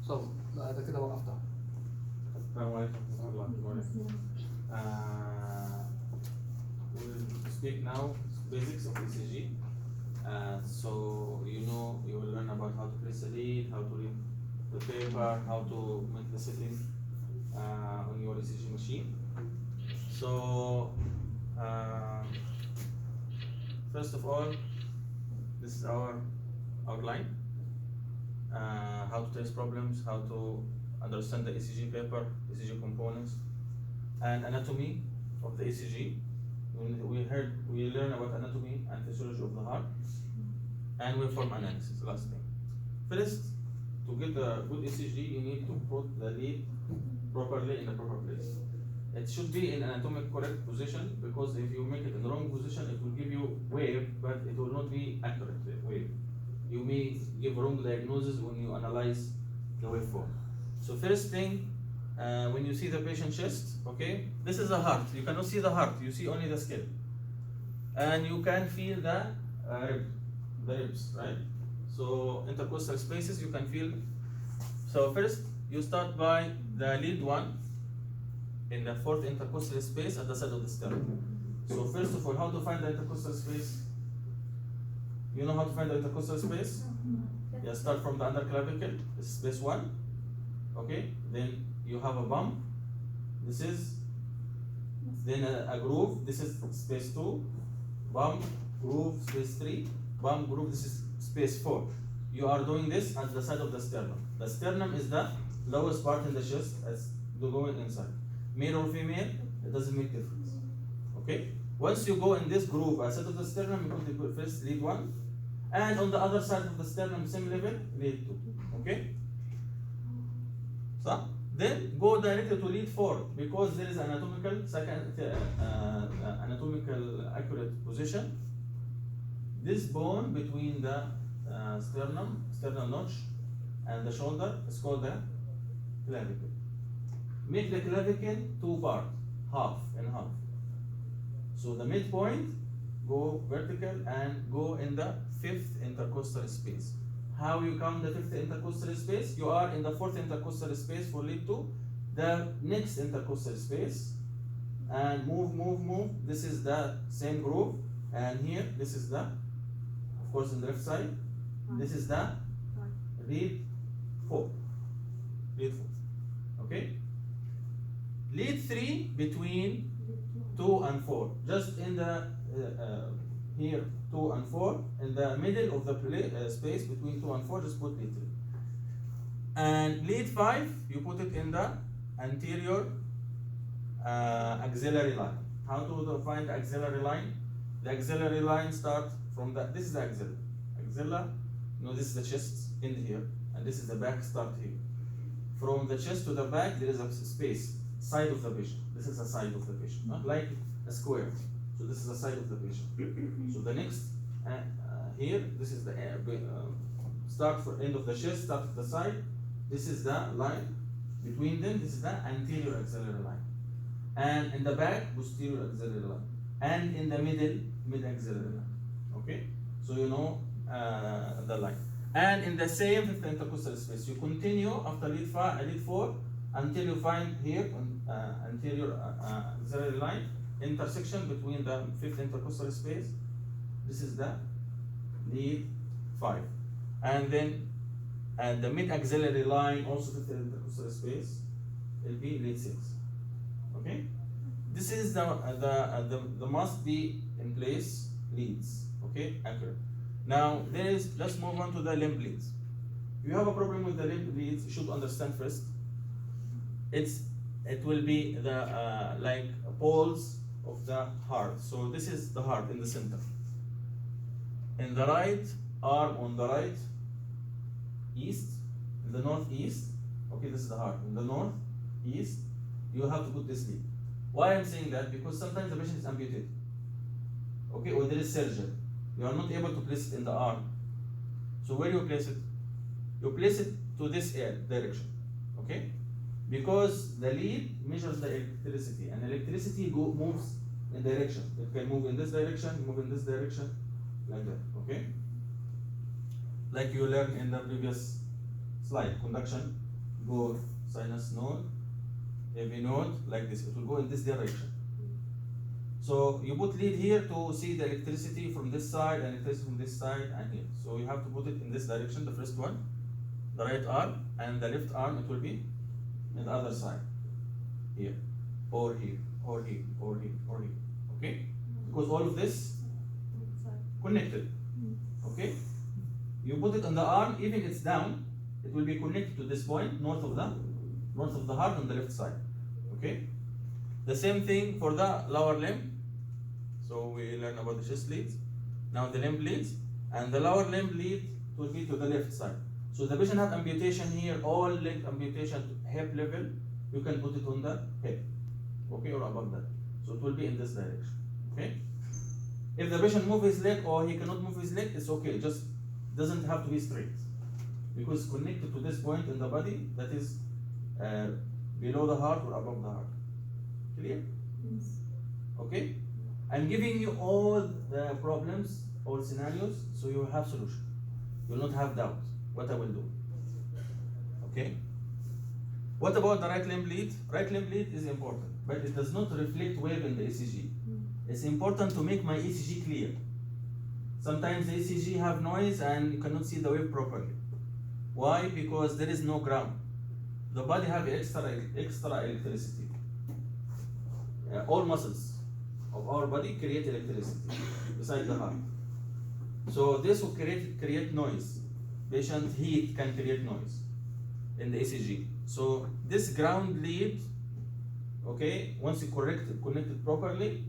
So ده كده وقفتها. السلام عليكم ورحمة الله وبركاته. We'll speak now basics of ECG. So you will learn about how to place the lead, how to read the paper, how to make the setting on your ECG machine. So first of all, this is our outline. How to trace problems, how to understand the ECG paper, ECG components, and anatomy of the ECG. We learn about anatomy and physiology of the heart, and we form analysis. Last thing. First, to get a good ECG, you need to put the lead properly in the proper place. It should be in anatomic correct position, because if you make it in the wrong position, it will give you wave, but it will not be accurate wave. You may give wrong diagnosis when you analyze the waveform. So first thing, when you see the patient chest, okay, this is the heart. You cannot see the heart, you see only the skin. And you can feel the ribs, right? So intercostal spaces you can feel. So first, you start by the lead one in the fourth intercostal space at the side of the sternum. So first of all, how to find the intercostal space? You know how to find the intercostal space? Yeah, start from the underclavicle, this is space 1. Okay, then you have a bump. This is then a groove. This is space 2. Bump, groove, space 3. Bump, groove. This is space 4. You are doing this at the side of the sternum. The sternum is the lowest part in the chest as the going inside. Male or female, it doesn't make difference. Okay. Once you go in this groove at the side of the sternum, you put first lead 1, and on the other side of the sternum, same level, lead 2. Okay. So then go directly to lead 4, because there is anatomical anatomical accurate position. This bone between the sternal notch and the shoulder is called the clavicle. Make the clavicle 2 parts, half and half. So the midpoint go vertical and go in the 5th intercostal space. How you count the 5th intercostal space? You are in the 4th intercostal space for lead 2, the next intercostal space, and move. This is the same groove, and here this is the, of course, in the left side, this is the lead 4. Lead 4. Okay. Lead 3 between 2 and 4, just in the here 2 and 4, in the middle of the space between 2 and 4, just put lead 3. And lead 5, you put it in the anterior axillary line. How to find the axillary line? The axillary line starts from the, this is the axilla. Axilla, this is the chest in here, and this is the back, start here. From the chest to the back, there is a space, side of the patient. This is the side of the patient, not like a square. So this is the side of the patient. So the next here, this is the start for end of the chest, start of the side. This is the line between them. This is the anterior axillary line, and in the back, posterior axillary line, and in the middle, mid axillary line. Okay, so you know the line. And in the same 5th intercostal space, you continue after lead 4 until you find here anterior axillary line, intersection between the 5th intercostal space. This is the lead 5, and then the mid axillary line, also 5th intercostal space, will be lead 6. Okay, this is the must be in place leads. Okay, accurate. Now let's move on to the limb leads. If you have a problem with the limb leads, you should understand first. It will be the like poles of the heart. So this is the heart in the center. In the right arm, on the right east, in the northeast. Okay, this is the heart. In the northeast, you have to put this lead. Why I'm saying that? Because sometimes the patient is amputated. Okay, or there is surgery. You are not able to place it in the arm. So where do you place it? You place it to this direction. Okay? Because the lead measures the electricity, and electricity moves in direction. It can move in this direction, move in this direction, like that. Okay? Like you learned in the previous slide, conduction go sinus node, AV node, like this. It will go in this direction. So you put lead here to see the electricity from this side and electricity from this side and here. So you have to put it in this direction, the first one, the right arm, and the left arm it will be in the other side, here, or here, or here, or here, or here. Okay? Because all of this connected. Okay? You put it on the arm, even it's down, it will be connected to this point north of the heart on the left side. Okay? The same thing for the lower limb. So we learn about the chest leads. Now the limb leads, and the lower limb lead will be to the left side. So the patient have amputation here, all leg amputation to hip level, you can put it on the hip, okay, or above that. So it will be in this direction, okay? If the patient move his leg or he cannot move his leg, it's okay, just doesn't have to be straight. Because connected to this point in the body that is below the heart or above the heart. Clear? Yes. Okay? I'm giving you all the problems, all scenarios, so you will have solution. You will not have doubt what I will do. Okay? What about the right limb lead? Right limb lead is important, but it does not reflect wave in the ECG. It's important to make my ECG clear. Sometimes the ECG have noise and you cannot see the wave properly. Why? Because there is no ground. The body have extra electricity. All muscles of our body create electricity besides the heart. So this will create noise. Patient heat can create noise in the ECG. So this ground lead, okay, once you connect it properly,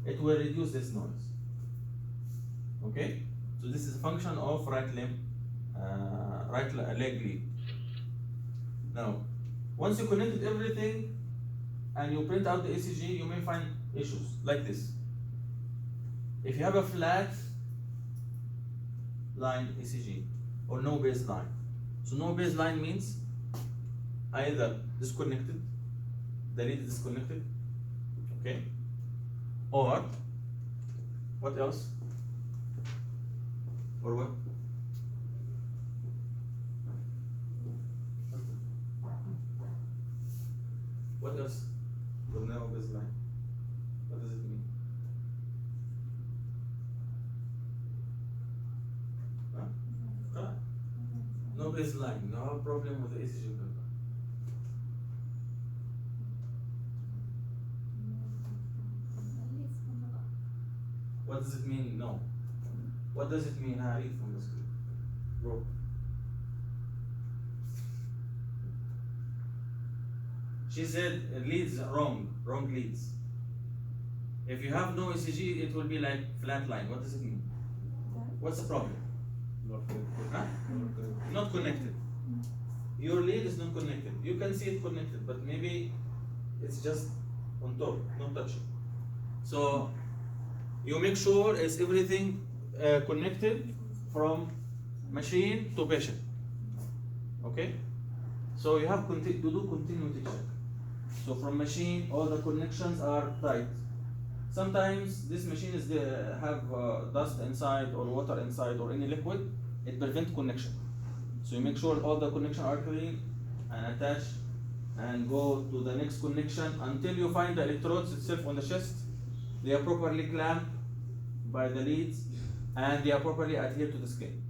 it will reduce this noise. Okay, so this is a function of right limb, right leg lead. Now, once you connected everything and you print out the ECG, you may find issues like this. If you have a flat line ECG or no baseline, so no baseline means either disconnected, the lead is disconnected, okay, or what else? Or what? What else? The no baseline. What does it mean? Huh? No baseline, no problem with the ECG paper. What does it mean? No. What does it mean? I read from the screen. Bro. She said leads wrong leads. If you have no ECG, it will be like flat line. What does it mean? What's the problem? Not connected. Huh? Not connected. Your lead is not connected. You can see it connected, but maybe it's just on top, not touching. So you make sure it's everything connected from machine to patient. Okay? So you have to do continuity check. So from machine, all the connections are tight. Sometimes this machine is have dust inside or water inside or any liquid. It prevents connection. So you make sure all the connections are clean and attached, and go to the next connection until you find the electrodes itself on the chest. They are properly clamped by the leads and they are properly adhered to the skin.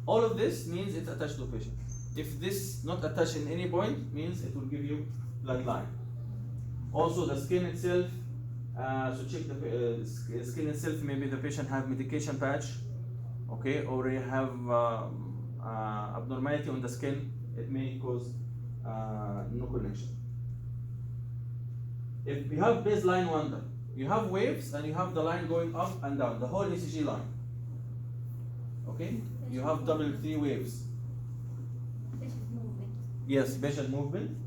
All of this means it's attached to the patient. If this not attached in any point, means it will give you blood line. Also the skin itself, so check the skin itself, maybe the patient have medication patch, okay, or you have abnormality on the skin, it may cause no connection. If you have baseline wonder, you have waves and you have the line going up and down, the whole ECG line. Okay? You have double 3 waves. Patient movement. Yes, patient movement.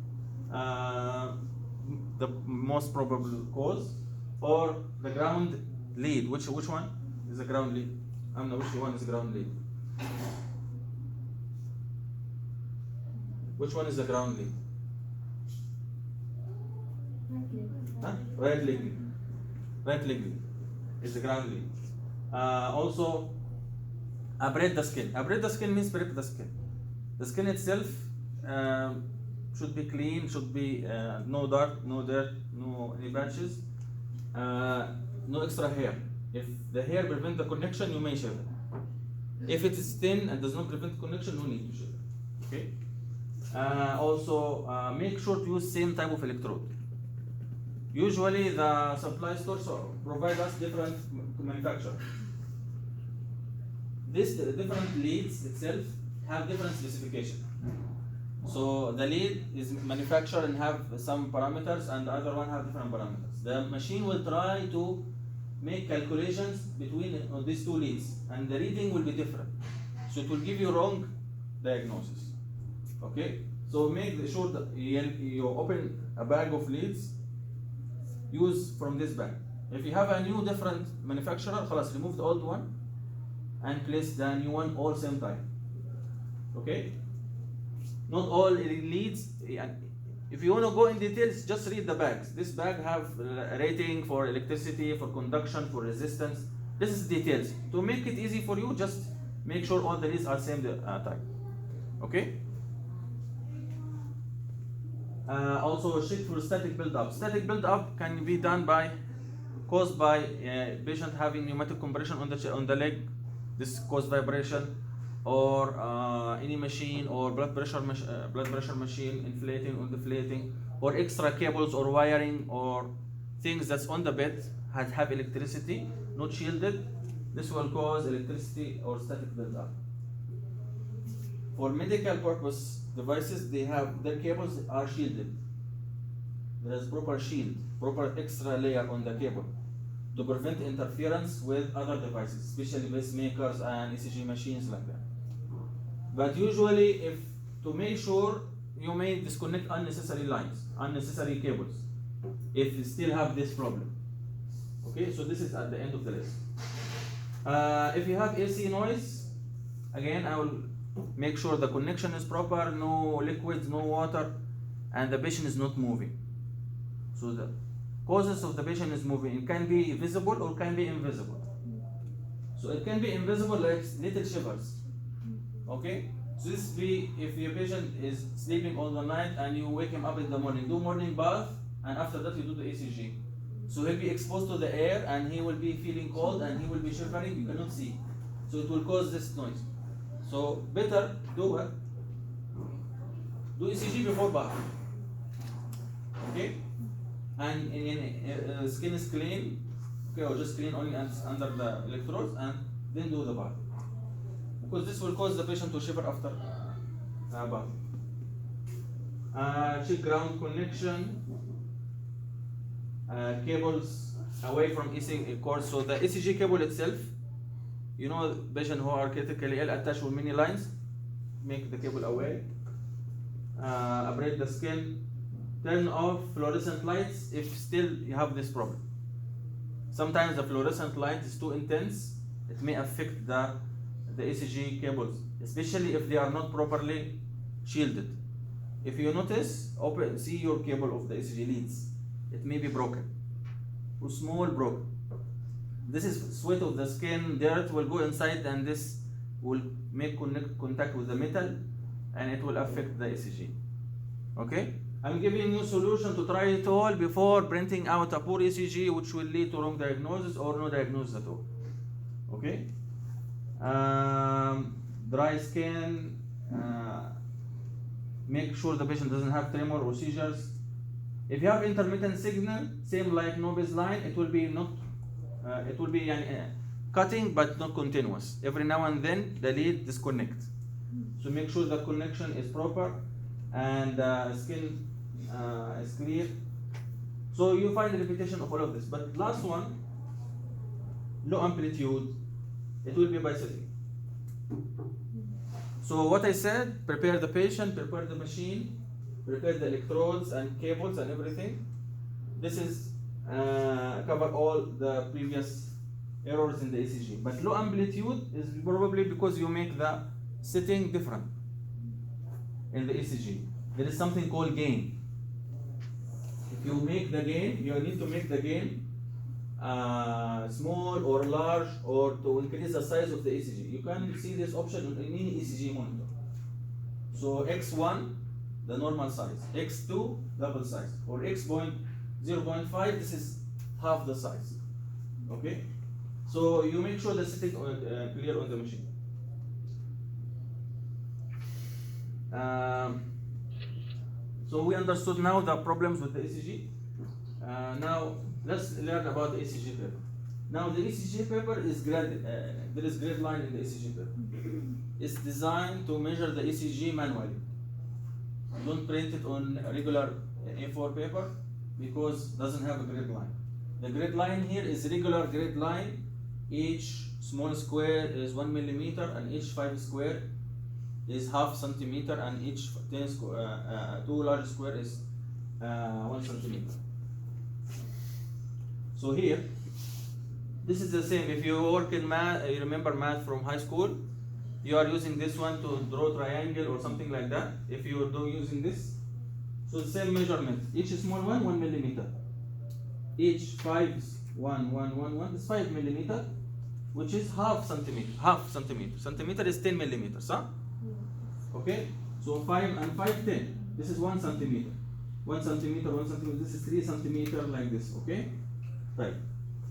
The most probable cause, or the ground lead. Which one is the ground lead? I don't know which one is ground lead. Which one is the ground lead? Huh? Right leg lead. Right leg lead is the ground lead. Also, abrade the skin. Abrade the skin means break the skin. The skin itself should be clean, should be no dirt, no any patches, no extra hair. If the hair prevents the connection, you may shave it. If it is thin and does not prevent connection, no need to shave it. Okay. Also, make sure to use same type of electrode. Usually, the supply stores provide us different manufacturer. This different leads itself have different specification. So the lead is manufactured and have some parameters, and the other one have different parameters. The machine will try to make calculations between these two leads, and the reading will be different. So it will give you wrong diagnosis. Okay. So make sure that you open a bag of leads. Use from this bag. If you have a new different manufacturer, خلاص, remove the old one and place the new one all same time. Okay? Not all leads. If you want to go in details, just read the bags. This bag have a rating for electricity, for conduction, for resistance. This is details. To make it easy for you, just make sure all the leads are same type. Okay? Also check for static build-up. Static build-up can be done caused by patient having pneumatic compression on the leg. This cause vibration, or any machine or blood pressure machine inflating or deflating, or extra cables or wiring or things that's on the bed have electricity not shielded. This will cause electricity or static build-up. For medical purpose devices, their cables are shielded. There is proper shield, proper extra layer on the cable to prevent interference with other devices, especially pacemakers and ECG machines like that. But usually, to make sure, you may disconnect unnecessary lines, unnecessary cables, if you still have this problem. Okay, so this is at the end of the list. If you have AC noise, again, I will make sure the connection is proper, no liquids, no water, and the patient is not moving. So the causes of the patient is moving. It can be visible or can be invisible. So it can be invisible, like little shivers. Okay? So this be if your patient is sleeping all the night and you wake him up in the morning, do morning bath, and after that you do the ECG. So he'll be exposed to the air and he will be feeling cold and he will be shivering, you cannot see. So it will cause this noise. So better do what? Do ECG before bath. Okay? And skin is clean, okay, or just clean only under the electrodes, and then do the bath. Because this will cause the patient to shiver after bath. Check ground connection, cables away from ECG cords. So the ECG cable itself, you know, patients who are critically ill attached with many lines, make the cable away. Abrade the skin. Turn off fluorescent lights if still you have this problem. Sometimes the fluorescent light is too intense. It may affect the ECG cables, especially if they are not properly shielded. If you notice, see your cable of the ECG leads. It may be broken, or small broken. This is sweat of the skin, dirt will go inside, and this will make contact with the metal, and it will affect the ECG. Okay? I'm giving you a solution to try it all before printing out a poor ECG, which will lead to wrong diagnosis or no diagnosis at all. Okay? Dry skin. Make sure the patient doesn't have tremor or seizures. If you have intermittent signal, same like no baseline, it will be cutting but not continuous. Every now and then the lead disconnect. So make sure the connection is proper and skin is clear. So you find the repetition of all of this. But last one, low amplitude, it will be by sitting. So what I said, prepare the patient, prepare the machine, prepare the electrodes and cables and everything. This is cover all the previous errors in the ECG. But low amplitude is probably because you make the setting different in the ECG. There is something called gain. If you make the gain, you need to make the gain small or large, or to increase the size of the ECG. You can see this option on any ECG monitor. So X1 the normal size. X2 double size, or X.0.5, this is half the size. Okay, so you make sure the setting clear on the machine. So we understood now the problems with the ECG. Now let's learn about the ECG paper. Now the ECG paper is graded. There is grade line in the ECG paper. It's designed to measure the ECG manually. Don't print it on a regular A4 paper because it doesn't have a grid line. The grid line here is regular grid line. Each small square is 1 millimeter, and each 5 square is half centimeter, and each 2 large square is 1 centimeter. So here, this is the same. If you work in math, you remember math from high school, you are using this one to draw triangle or something like that. If you are using this, so the same measurement. Each small one, 1 millimeter. Each 5 is 1 is 5 millimeter, which is half centimeter. Centimeter is 10 millimeters, huh? Okay, so 5 and 5, 10. This is 1 centimeter. 1 centimeter, 1 centimeter. This is 3 centimeter, like this. Okay, right.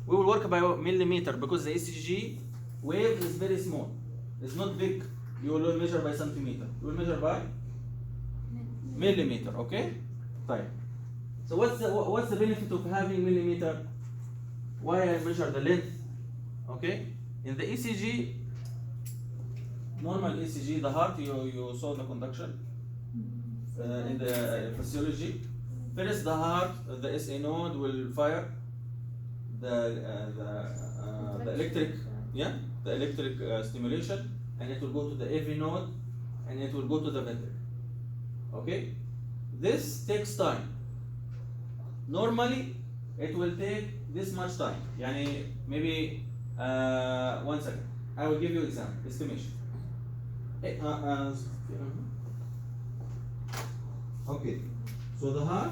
We will work by millimeter because the ECG wave is very small. It's not big. You will measure by centimeter. You will measure by millimeter. Okay, right. So what's the benefit of having millimeter? Why I measure the length? Okay, in the ECG, normal ECG, the heart, you saw the conduction in the physiology. First, the heart, the SA node will fire the electric, the electric stimulation, and it will go to the AV node, and it will go to the ventricle. Okay, this takes time. Normally, it will take this much time. Yani maybe 1 second. I will give you example, estimation. Okay, so the heart,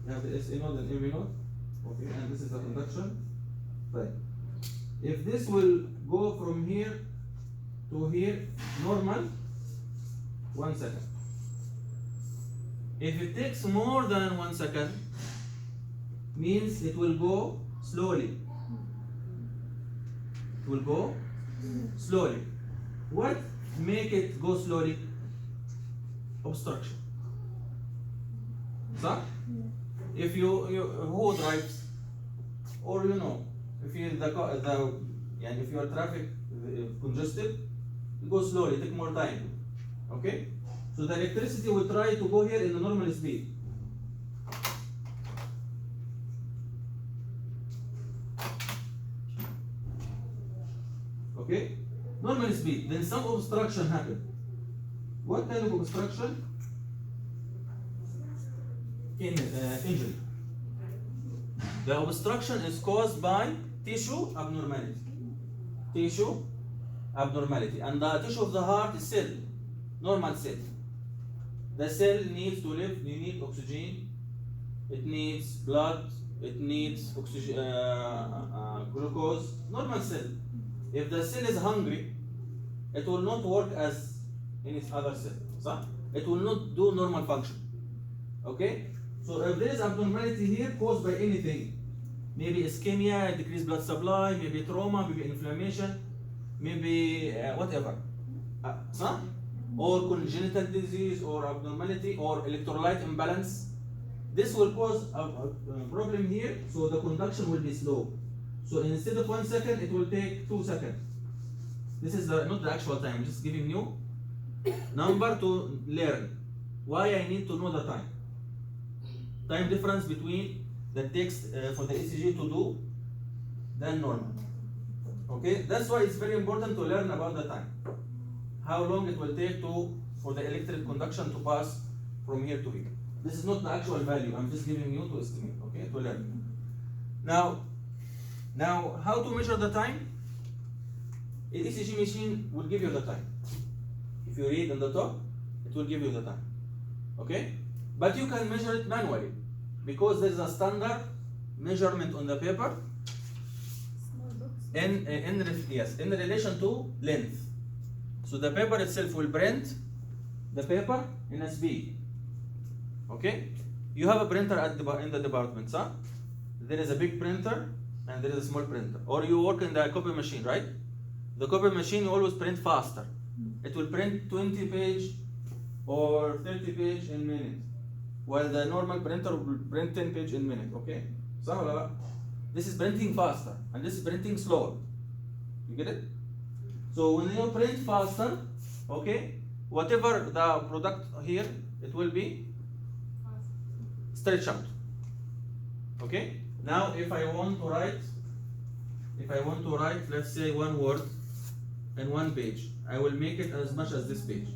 you have the SA node and AV node. Okay, and this is the conduction. Right. If this will go from here to here, normal, 1 second. If it takes more than 1 second, means it will go slowly. It will go slowly. What make it go slowly? Obstruction. So, if you who drives, or if you if your traffic congested, it goes slowly, take more time. Okay, so the electricity will try to go here in the normal speed. Okay, normal speed. Then some obstruction happen. What kind of obstruction? Injury. The obstruction is caused by tissue abnormality. Tissue abnormality, and the tissue of the heart is cell, normal cell. The cell needs to live. You need oxygen. It needs blood. It needs oxygen, glucose. Normal cell. If the cell is hungry, it will not work as any other cell. So it will not do normal function. Okay. So if there is abnormality here caused by anything, maybe ischemia, decreased blood supply, maybe trauma, maybe inflammation, maybe whatever, or congenital disease, or abnormality, or electrolyte imbalance, this will cause a problem here. So the conduction will be slow. So instead of 1 second, it will take 2 seconds. This is not the actual time. I'm just giving you number to learn. Why I need to know the time. Time difference between the text for the ECG to do than normal. Okay, that's why it's very important to learn about the time. How long it will take for the electric conduction to pass from here to here. This is not the actual value. I'm just giving you to estimate. Okay, to learn. Now, how to measure the time? An ECG machine will give you the time. If you read on the top, it will give you the time. Okay, but you can measure it manually because there is a standard measurement on the paper in relation to length. So the paper itself will print the paper in a speed. Okay? You have a printer in the department, huh? There is a big printer and there is a small printer. Or you work in the copy machine, right? The copy machine you always print faster. It will print 20 page or 30 page in minutes, while the normal printer will print 10 page in minute. Okay? So this is printing faster and this is printing slower. You get it? So when you print faster, okay, whatever the product here, it will be stretched out. Okay? Now if I want to write, let's say one word in one page, I will make it as much as this page.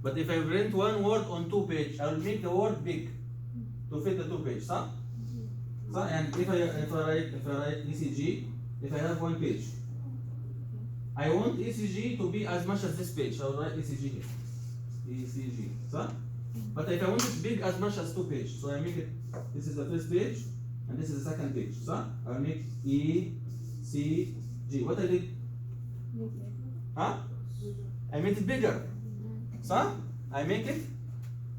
But if I print one word on 2 page, I will make the word big to fit the 2 page, huh? So, and if I write ECG, if I have 1 page, I want ECG to be as much as this page, so I will write ECG here. ECG, so? But if I want it big as much as 2 page, so I make it, this is the first page, and this is the second page, so I will make ECG. What I did? Huh? I made it bigger. So I make it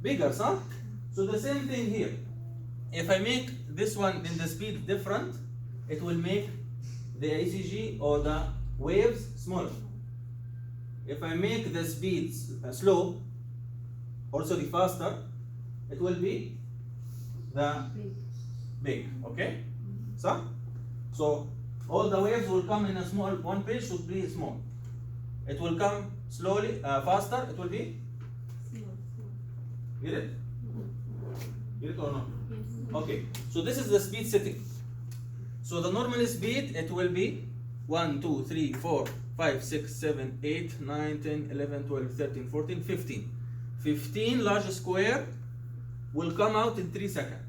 bigger. So the same thing here. If I make this one in the speed different, it will make the ECG or the waves smaller. If I make the speed slow, or sorry faster, it will be the big. Okay? So all the waves will come in a small, one page should be small. It will come slowly, faster, it will be? Get it? Get it or not? Okay, so this is the speed setting. So the normal speed, it will be 1, 2, 3, 4, 5, 6, 7, 8, 9, 10, 11, 12, 13, 14, 15. 15 large square will come out in 3 seconds.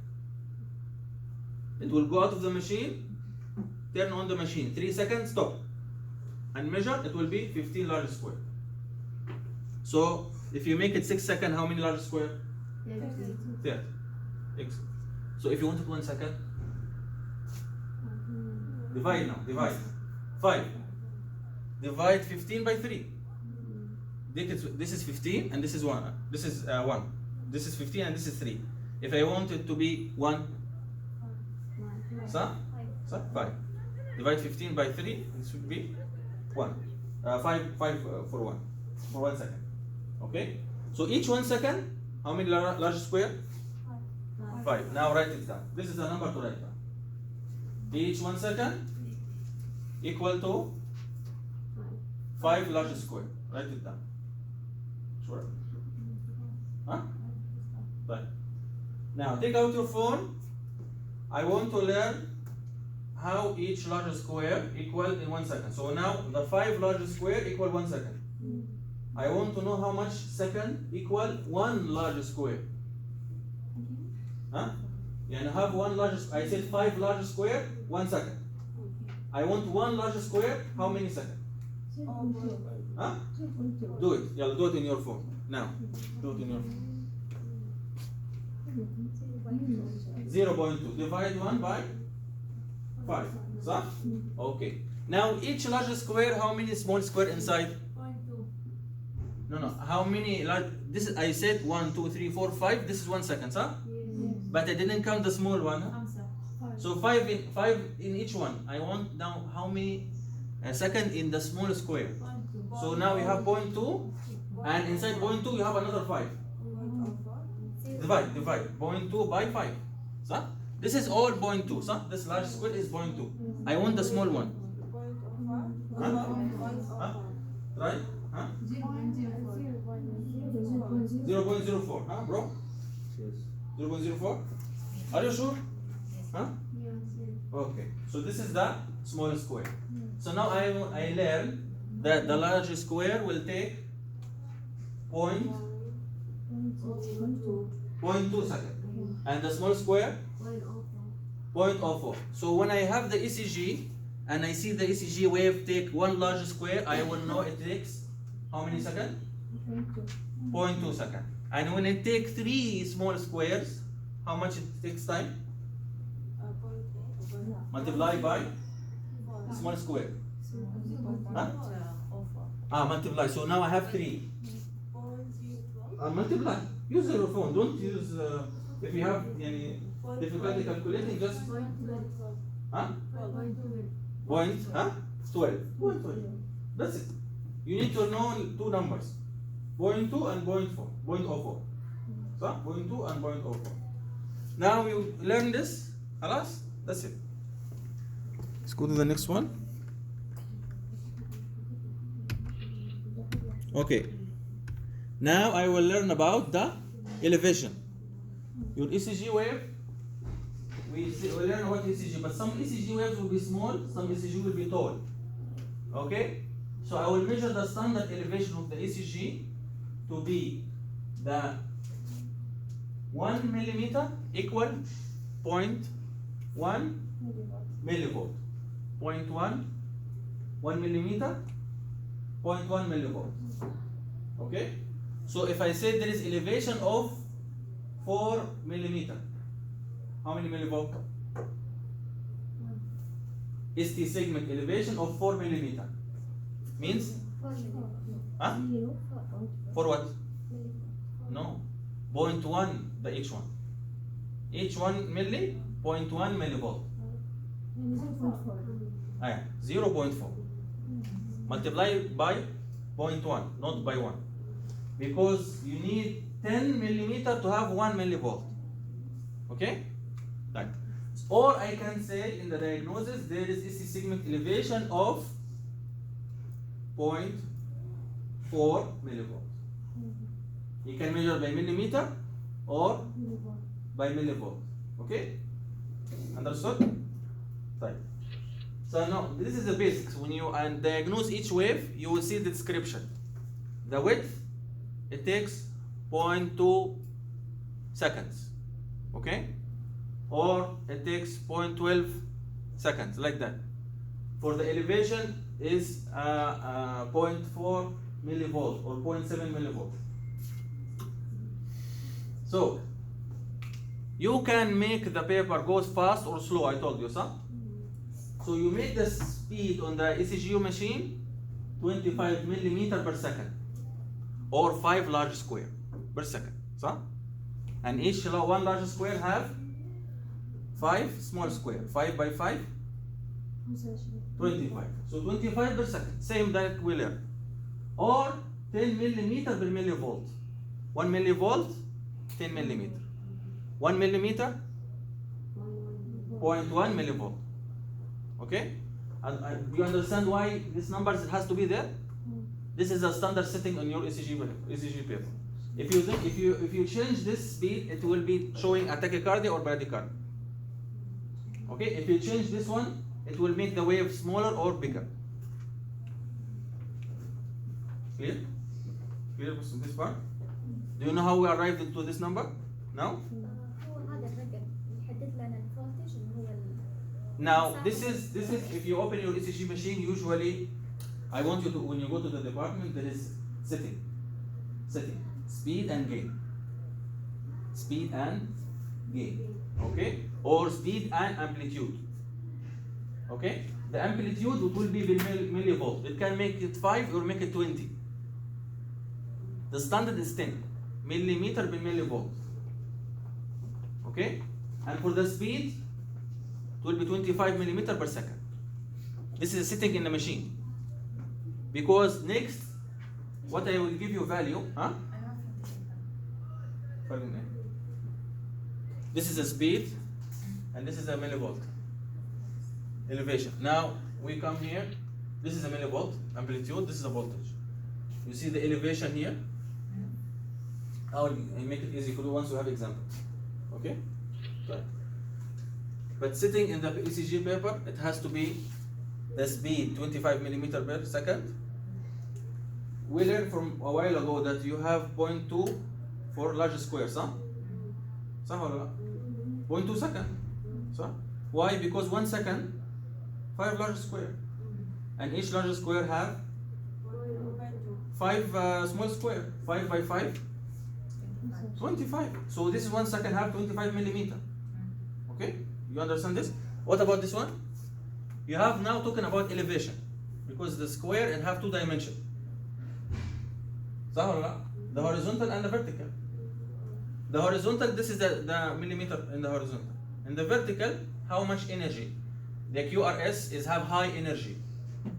It will go out of the machine, turn on the machine, 3 seconds, stop. And measure, it will be 15 large square. So if you make it 6 seconds, how many large square? 30. Excellent. So if you want it 1 second, divide now, divide. 5. Divide 15 by 3. This is 15 and this is 1. This is 1. This is 15 and this is 3. If I want it to be 1, so 5. Divide 15 by 3, this would be 1. 5 for 1. For 1 second. Okay? So each 1 second, how many large square? 5. Now write it down. This is the number to write down. Each 1 second equal to 5 large square. Write it down. Sure. Huh? Right. Now take out your phone. I want to learn how each large square equal in 1 second. So now the 5 large square equal 1 second. I want to know how much second equal 1 large square. Huh? And I have 1 large, I said 5 large square, 1 second. I want 1 large square, how many seconds? Huh? Do it. Yeah, do it in your phone. Now. Do it in your phone. 0.2. Divide 1 by 5. So? Okay. Now each large square, how many small square inside? No. How many large? This is, I said 1, 2, 3, 4, 5. This is 1 second, huh? But I didn't count the small one. Huh? So 5 in each one. I want now how many second in the small square. So now you have 0.2, and inside 0.2 you have another 5. Divide 0.2 by 5. So this is all 0.2. So this large square is 0.2. I want the small one. Huh? Right? Huh? 0.04. Huh, bro? 0.04? Are you sure? Huh? Okay. So this is the small square. So now I learn that the large square will take 0.2 seconds. And the small square? 0.04. So when I have the ECG and I see the ECG wave take 1 large square, I will know it takes how many seconds? 0.2 seconds. And when it takes 3 small squares, how much it takes time? Multiply by small square. Huh? Multiply. So now I have 3. multiply. Use your phone. Don't use. If you have difficulty calculating, just huh? Point 12. Point 12. That's it. You need to know two numbers. 0.2 and 0.4. 0.04. So 0.2 and 0.04. Now you learn this. Halas? That's it. Let's go to the next one. Okay. Now I will learn about the elevation. Your ECG wave. We learn about ECG, but some ECG waves will be small, some ECG will be tall. Okay? So I will measure the standard elevation of the ECG to be the 1 millimeter equal 0.1 millivolt. 0.1 millimeter, 0.1 millivolt. Okay? So if I say there is elevation of 4 millimeter, how many millivolt? ST segment elevation of 4 millimeter means? Huh? For what? No. 0.1 the H1. H1 milli, 0.1 millivolt. 0.4. Multiply by 0.1, not by 1. Because you need 10 millimeter to have 1 millivolt. Okay? Right. Or I can say in the diagnosis there is ST segment elevation of 0.4 millivolt. You can measure by millimeter or by millivolt. Okay? Understood? Right. So now this is the basics. When you diagnose each wave, you will see the description. The width, it takes 0.2 seconds. Okay? Or it takes 0.12 seconds, like that. For the elevation is 0.4 millivolt or 0.7 millivolt. So you can make the paper goes fast or slow, I told you, sir. So you make the speed on the ECG machine 25 millimeter per second or 5 large square per second, sir. And each one large square have 5 small square. 5 by 5, 25. So 25 per second, same that we learned. Or 10 millimeter per millivolt. 1 millivolt, 10 millimeter. 1 millimeter, 0.1 millivolt. Okay? And you understand why this number has to be there? This is a standard setting on your ECG paper. If you change this speed, it will be showing a tachycardia or bradycardia. Okay? If you change this one, it will make the wave smaller or bigger. Clear? Clear this part? Do you know how we arrived into this number? Now? Now this is if you open your ECG machine, usually I want you to, when you go to the department, there is setting, speed and gain, okay, or speed and amplitude, okay. The amplitude will be millivolt. It can make it 5 or make it 20. The standard is 10 millimeter per millivolt, okay, and for the speed it will be 25 millimeter per second. This is sitting in the machine. Because next, what I will give you value, this is a speed, and this is a millivolt elevation. Now we come here. This is a millivolt amplitude. This is a voltage. You see the elevation here. I will make it easy for you once you have example. Okay. Right. But sitting in the ECG paper, it has to be the speed 25 millimeter per second. We learned from a while ago that you have 0.2 for large squares, huh? 0.2 second. So why? Because 1 second, 5 large square, and each large square have 5 small square. 5 by 5, 25. So this is 1 second have 25 millimeter. Okay. You understand this? What about this one? You have now talking about elevation, because the square it have 2 dimensions. The horizontal and the vertical. The horizontal, this is the millimeter in the horizontal. In the vertical, how much energy? The QRS is have high energy,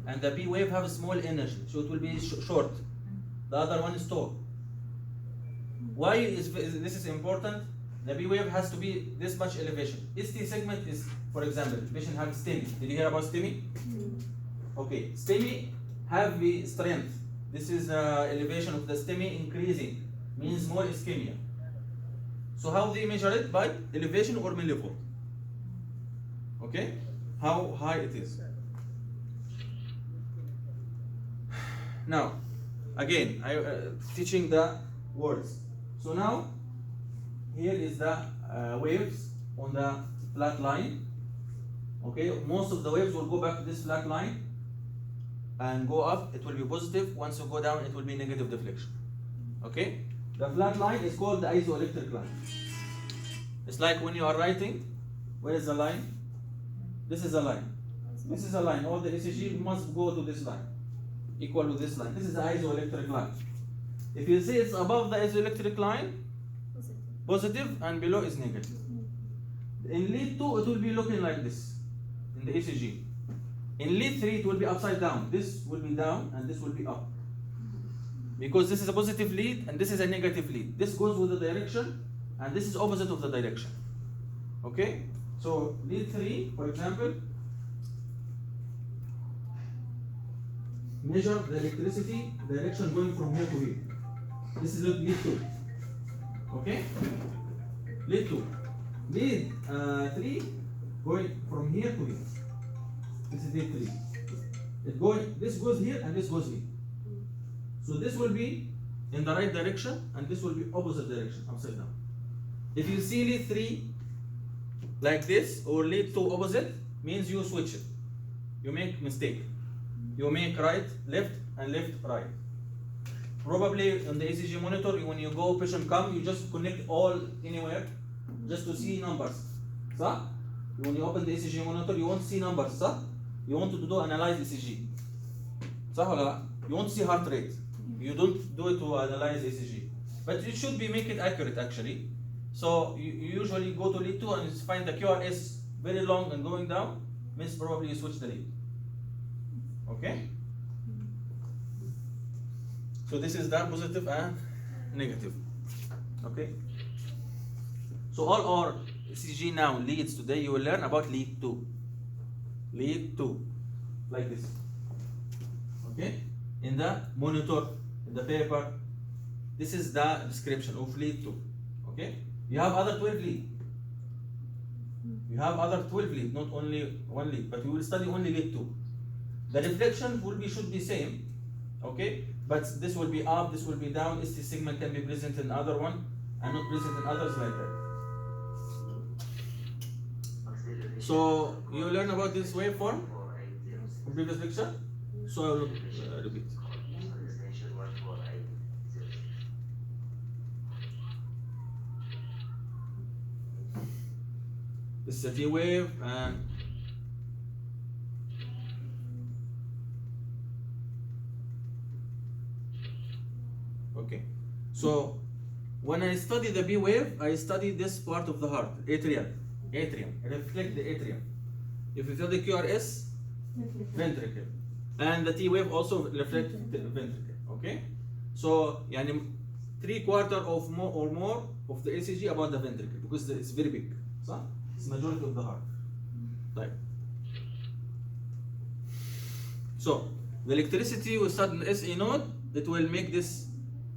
and the B wave have small energy, so it will be short. The other one is tall. Why is this is important? The B wave has to be this much elevation. ST segment is, for example, patient have STEMI. Did you hear about STEMI? Okay, STEMI have the strength. This is elevation of the STEMI increasing, means more ischemia. So how they measure it? By elevation or millivolt. Okay, how high it is. Now, again, I teaching the words. So now, here is the waves on the flat line. Okay, most of the waves will go back to this flat line and go up. It will be positive. Once you go down, it will be negative deflection. Okay, the flat line is called the isoelectric line. It's like when you are writing. Where is the line? This is a line. This is a line. All the ECG must go to this line, equal to this line. This is the isoelectric line. If you see it's above the isoelectric line, positive, and below is negative. In lead 2, it will be looking like this in the ECG. In lead 3, it will be upside down. This will be down and this will be up. Because this is a positive lead and this is a negative lead. This goes with the direction and this is opposite of the direction. Okay? So lead 3, for example, measure the electricity direction going from here to here. This is lead 2. Okay? Lead 2. Lead 3 going from here to here. This is lead 3. This goes here and this goes here. So this will be in the right direction and this will be opposite direction, upside down. If you see lead 3 like this or lead 2 opposite, means you switch it. You make mistake. You make right, left, and left, right. Probably on the ECG monitor, when you go patient come, you just connect all anywhere just to see numbers. So, when you open the ECG monitor, you won't see numbers. So, you want to do analyze ECG. So, you want to see heart rate. You don't do it to analyze ECG. But you should be make it accurate actually. So you usually go to lead 2 and find the QRS very long and going down, means probably you switch the lead. Okay? So this is the positive and negative. Okay? So all our ECG now leads today, you will learn about lead 2. Lead 2. Like this. Okay? In the monitor, in the paper, this is the description of lead 2. Okay? You have other 12 lead. You have other 12 lead, not only one lead, but we will study only lead 2. The reflection should be same, okay? But this will be up, this will be down. ST segment can be present in other one and not present in others like that. So you learn about this waveform in previous lecture. So I will repeat. This is a T wave and okay. So when I study the B wave, I study this part of the heart, atrium. Reflect the atrium. If you study QRS, ventricle. And the T wave also reflect the ventricle. Okay? So yani 3/4 of more or more of the ECG about the ventricle because it's very big. So it's majority of the heart. Right. So the electricity will start in the SA node, that will make this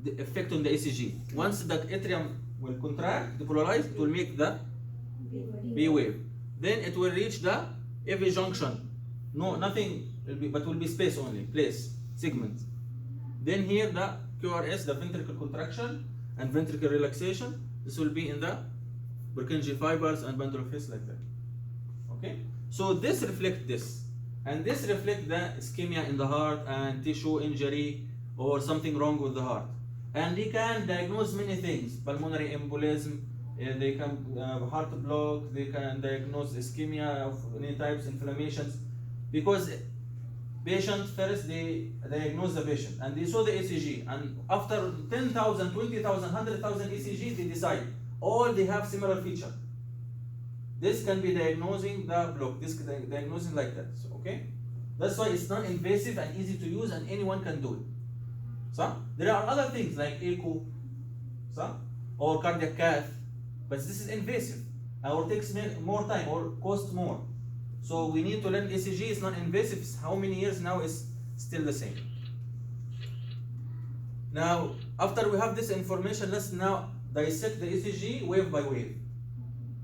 the effect on the ECG. Once that atrium will contract, depolarize, it will make the B wave. Then it will reach the AV junction. No, nothing will be, but will be space only, place, segment. Then here the QRS, the ventricle contraction and ventricle relaxation. This will be in the Purkinje fibers and bundle of his like that. Okay? So this reflects this. And this reflects the ischemia in the heart and tissue injury or something wrong with the heart. And they can diagnose many things, pulmonary embolism, they can heart block, they can diagnose ischemia of any types, inflammations, because patient first, they diagnose the patient and they saw the ECG, and after 10,000, 20,000, 100,000 ECG, they decide all they have similar feature. This can be diagnosing the block, this can be diagnosing like that, so, okay? That's why it's non-invasive and easy to use and anyone can do it. So, there are other things like echo, so, or cardiac cath, but this is invasive or takes more time or costs more. So we need to learn ECG is non-invasive. How many years now is still the same. Now, after we have this information, let's now dissect the ECG wave by wave.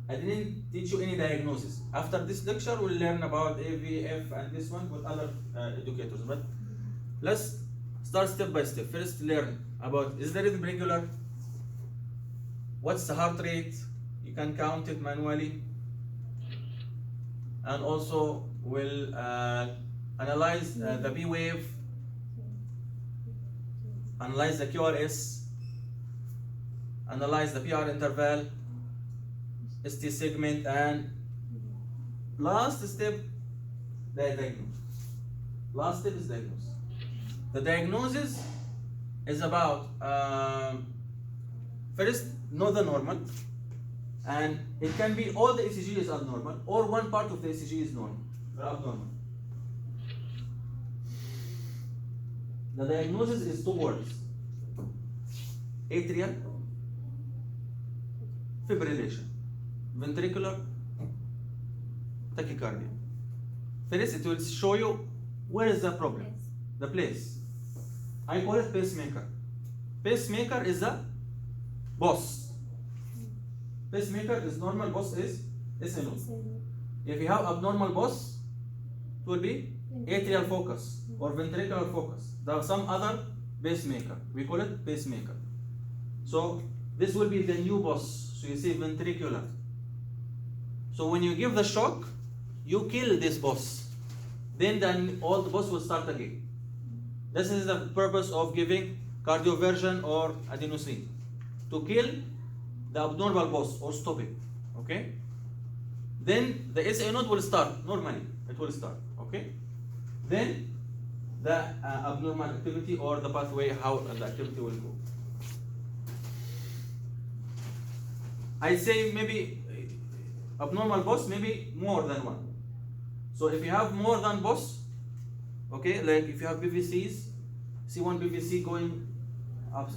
I didn't teach you any diagnosis. After this lecture, we'll learn about AVF and this one with other educators. But let's start step by step. First, learn about, is the rhythm regular? What's the heart rate? You can count it manually. And also we'll analyze the B wave, analyze the QRS, analyze the PR interval, ST segment, and last step, the diagnosis. Last step is diagnosis. The diagnosis is about first know the normal, and it can be all the ECG is abnormal or one part of the ECG is normal or abnormal. The diagnosis is two words: atrial fibrillation, ventricular tachycardia. First, it will show you where is the problem, the place. I call it pacemaker. Pacemaker is the boss. Pacemaker is normal, boss is SNO. If you have abnormal boss, it will be atrial focus or ventricular focus. There are some other pacemaker. We call it pacemaker. So this will be the new boss. So you see ventricular. So when you give the shock, you kill this boss. Then all the boss will start again. This is the purpose of giving cardioversion or adenosine, to kill the abnormal boss or stop it. Okay? Then the SA node will start normally. It will start. Okay? Then the abnormal activity or the pathway, how the activity will go. I say maybe abnormal boss, maybe more than one. So if you have more than boss, okay, like if you have BVCs, see one BVC going up,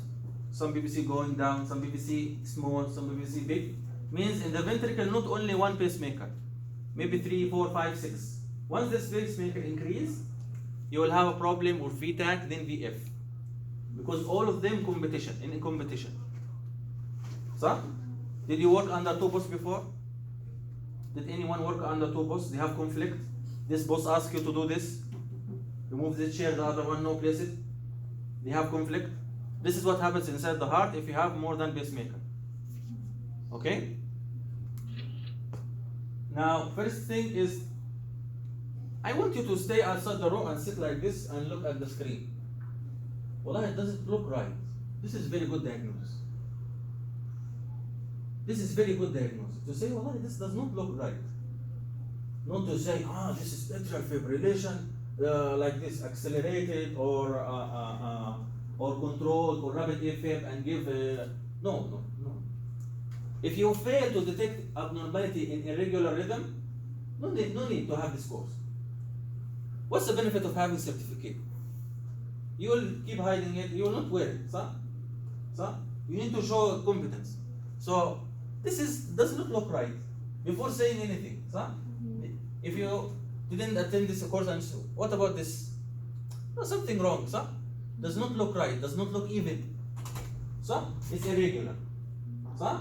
some BVC going down, some BVC small, some BVC big, means in the ventricle not only one pacemaker, maybe 3, 4, 5, 6. Once this pacemaker increase, you will have a problem with VTAC, then VF, because all of them in competition. So, did you work under two boss before? Did anyone work under two boss? They have conflict. This boss asks you to do this, remove this chair, the other one no, place it. They have conflict. This is what happens inside the heart if you have more than pacemaker. Okay? Now, first thing is, I want you to stay outside the room and sit like this and look at the screen. Well, it doesn't look right. This is very good diagnosis. This is very good diagnosis. To say, well, this does not look right. Not to say, this is atrial fibrillation, like this, accelerated or controlled or rapid AFib and give. No. If you fail to detect abnormality in irregular rhythm, no need to have this course. What's the benefit of having certificate? You will keep hiding it. You will not wear it. So you need to show competence. So this does not look right before saying anything. So if you didn't attend this course and so, what about this? No, something wrong. So does not look right. Does not look even. So it's irregular. So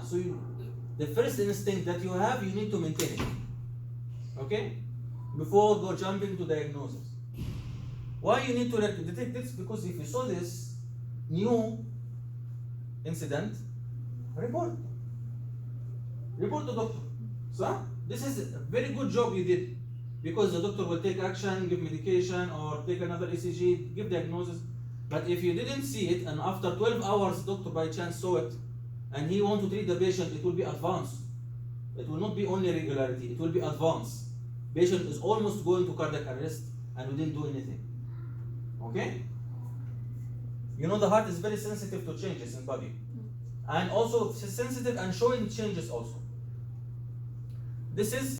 the first instinct that you have, you need to maintain it. Okay? Before go jumping to diagnosis. Why you need to detect this? Because if you saw this new incident, report to doctor. So this is a very good job you did, because the doctor will take action, give medication, or take another ECG, give diagnosis. But if you didn't see it, and after 12 hours, doctor by chance saw it, and he want to treat the patient, it will be advanced. It will not be only regularity, it will be advanced. Patient is almost going to cardiac arrest, and we didn't do anything. Okay? You know the heart is very sensitive to changes in body. And also sensitive and showing changes also. This is